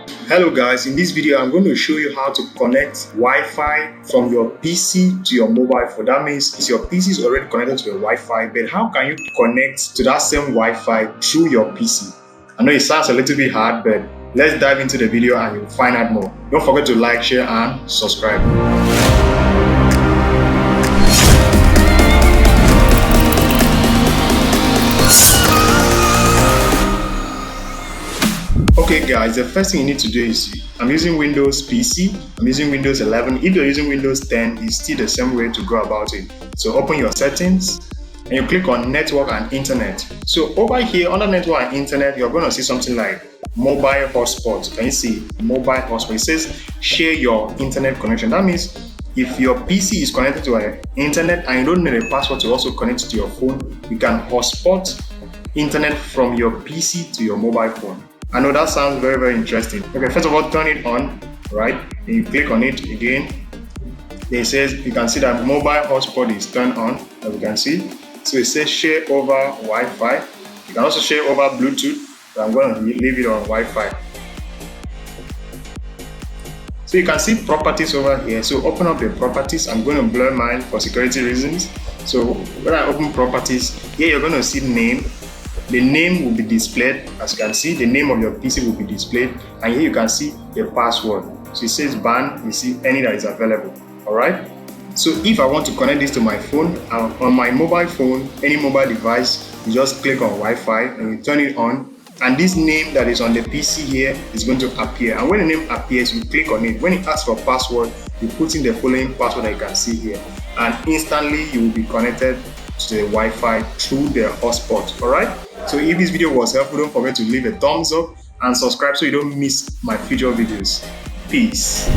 Hello guys, in this video I'm going to show you how to connect Wi-Fi from your PC to your mobile phone. That means your PC is already connected to the Wi-Fi, but how can you connect to that same Wi-Fi through your PC? I know it sounds a little bit hard, but let's dive into the video and you'll find out more. Don't forget to like, share and subscribe. Okay guys, the first thing you need to do is, I'm using Windows PC, I'm using Windows 11. If you're using Windows 10, it's still the same way to go about it. So open your settings and you click on network and internet. So over here under network and internet, you're going to see something like mobile hotspot. Can you see mobile hotspot? It says share your internet connection. That means if your PC is connected to an internet and you don't need a password to also connect to your phone, you can hotspot internet from your PC to your mobile phone. I know that sounds very, very interesting. Okay, first of all, turn it on, right? And you click on it again. It says, you can see that mobile hotspot is turned on, as you can see. So it says share over Wi-Fi. You can also share over Bluetooth, but I'm going to leave it on Wi-Fi. So you can see properties over here. So open up the properties. I'm going to blur mine for security reasons. So when I open properties, here you're going to see name. The name will be displayed. As you can see, the name of your PC will be displayed, and here you can see the password. So it says ban, you see any that is available. Alright, so if I want to connect this to my phone, on my mobile phone, any mobile device, you just click on Wi-Fi and you turn it on, and this name that is on the PC here is going to appear. And when the name appears, you click on it. When it asks for password, you put in the following password that you can see here, and instantly you will be connected to the Wi-Fi through the hotspot. Alright, so if this video was helpful, don't forget to leave a thumbs up and subscribe so you don't miss my future videos. Peace.